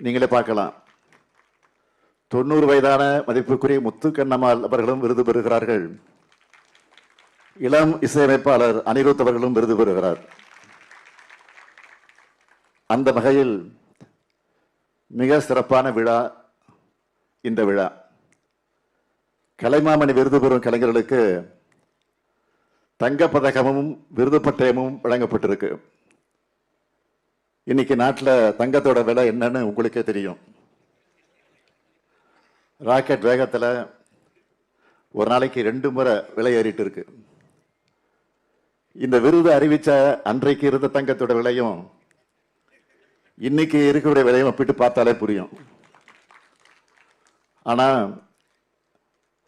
நீங்களே பார்க்கலாம். 90 வயதான மதிப்புக்குரிய முத்துக்கண்ணம்மாள் அவர்களும் விருது பெறுகிறார்கள். இளம் இசையமைப்பாளர் அனிருத் அவர்களும் விருது பெறுகிறார். அந்த வகையில் மிக சிறப்பான விழா இந்த விழா. கலைமாமணி விருது பெறும் கலைஞர்களுக்கு தங்கப்பதக்கமும் விருது பட்டயமும் வழங்கப்பட்டிருக்கு. இன்னைக்கு நாட்டில் தங்கத்தோட விலை என்னன்னு உங்களுக்கே தெரியும். ராக்கெட் வேகத்தில் ஒரு நாளைக்கு 2 முறை விலை ஏறிட்டு இருக்கு. இந்த விருது அறிவிச்ச அன்றைக்கு இருந்த தங்கத்தோட விலையும் இன்னைக்கு இருக்கக்கூடிய விலையும் ஒப்பிட்டு பார்த்தாலே புரியும். ஆனா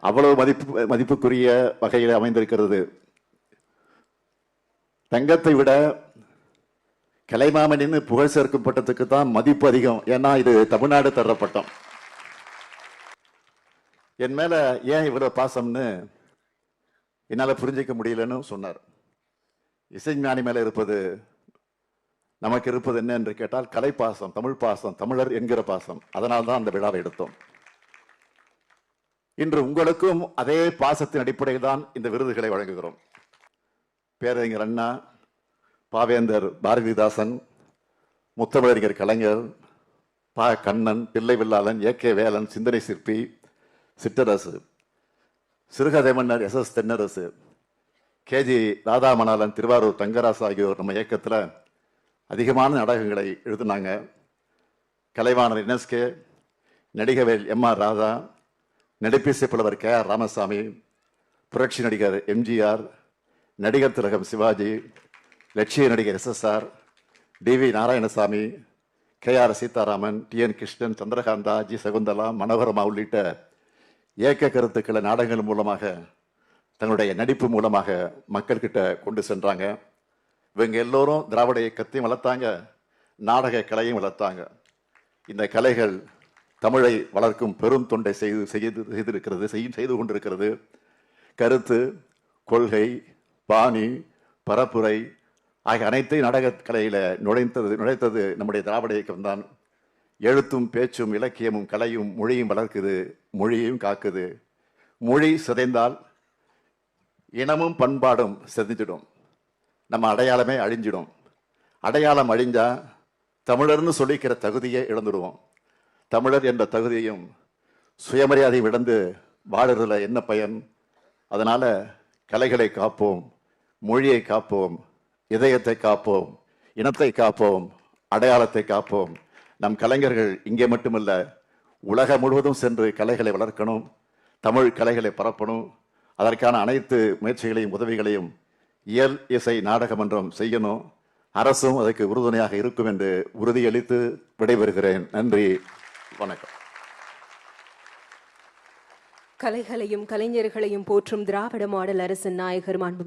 அவ்வளவு மதிப்புக்குரிய வகையில் அமைந்திருக்கிறது. தங்கத்தை விட கலைமாமணின்னு புகழ் சேர்க்கும் பட்டத்துக்கு தான் மதிப்பு அதிகம். ஏன்னா இது தமிழ்நாடு தர்ற பட்டம். என் மேல ஏன் இவ்வளவு பாசம்னு என்னால புரிஞ்சிக்க முடியலன்னு சொன்னார். இசைஞானி மேல இருப்பது நமக்கு இருப்பது என்ன என்று கேட்டால் கலை பாசம், தமிழ் பாசம், தமிழர் என்கிற பாசம். அதனால்தான் அந்த விழாவை எடுத்தோம். இன்று உங்களுக்கும் அதே பாசத்தின் அடிப்படையில் தான் இந்த விருதுகளை வழங்குகிறோம். பேரறிஞர் அண்ணா, பாவேந்தர் பாரதிதாசன், முத்தமிழறிஞர் கலைஞர், பா கண்ணன், பிள்ளை வில்லாளன், ஏ.கே. வேலன், சிந்தனை சிற்பி, சிற்றரசு, சிறுகதை மன்னர் எஸ்.எஸ். தென்னரசு, கே.ஜி. ராதாமணாலன், திருவாரூர் தங்கராசு ஆகியோர் நம்ம இயக்கத்தில் அதிகமான நாடகங்களை எழுதினாங்க. கலைவாணர் என்.எஸ்.கே., நடிகவேல் எம்.ஆர். ராதா, நடிப்பிசை புலவர் கே.ஆர். ராமசாமி, புரட்சி நடிகர் எம்.ஜி.ஆர்., நடிகர் திலகம் சிவாஜி, லட்சிய நடிகர் எஸ்.எஸ்.ஆர்., டி.வி. நாராயணசாமி, கே.ஆர். சீதாராமன், டி.என். கிருஷ்ணன், சந்திரகாந்தா, ஜி. சகுந்தலா, மனோகரமா உள்ளிட்ட இயக்க கருத்துக்களை நாடகங்கள் மூலமாக தங்களுடைய நடிப்பு மூலமாக மக்கள்கிட்ட கொண்டு சென்றாங்க. இவங்க எல்லோரும் திராவிட இயக்கத்தையும் வளர்த்தாங்க, நாடக கலையும் வளர்த்தாங்க. இந்த கலைகள் தமிழை வளர்க்கும் பெரும் தொண்டை செய்து கொண்டிருக்கிறது. கருத்து, கொள்கை, பாணி, பரப்புரை ஆகிய அனைத்தையும் நாடக கலையில நுழைத்தது நம்முடைய திராவிட இயக்கம்தான். எழுத்தும் பேச்சும் இலக்கியமும் கலையும் மொழியும் வளர்க்குது, மொழியையும் காக்குது. மொழி சிதைந்தால் இனமும் பண்பாடும் சிதைஞ்சிடும், நம்ம அடையாளமே அழிஞ்சிடும். அடையாளம் அழிஞ்சா தமிழர்னு சொல்லிக்கிற தகுதியை இழந்துடுவோம். தமிழர் என்ற தகுதியையும் சுயமரியாதையும் இழந்து வாழறதுல என்ன பயன்? அதனால கலைகளை காப்போம், மொழியை காப்போம், இதயத்தை காப்போம், இனத்தை காப்போம், அடையாளத்தை காப்போம். நம் கலைஞர்கள் இங்கே மட்டுமல்ல, உலகம் முழுவதும் சென்று கலைகளை வளர்க்கணும், தமிழ் கலைகளை பரப்பணும். அதற்கான அனைத்து முயற்சிகளையும் உதவிகளையும் இயல் இசை நாடக மன்றம் செய்யணும். அரசும் அதற்கு உறுதுணையாக இருக்கும் என்று உறுதியளித்து விடைபெறுகிறேன். நன்றி, வணக்கம். கலைகளையும் கலைஞர்களையும் போற்றும் திராவிட மாடல் அரசின் நாயகர் மாண்பு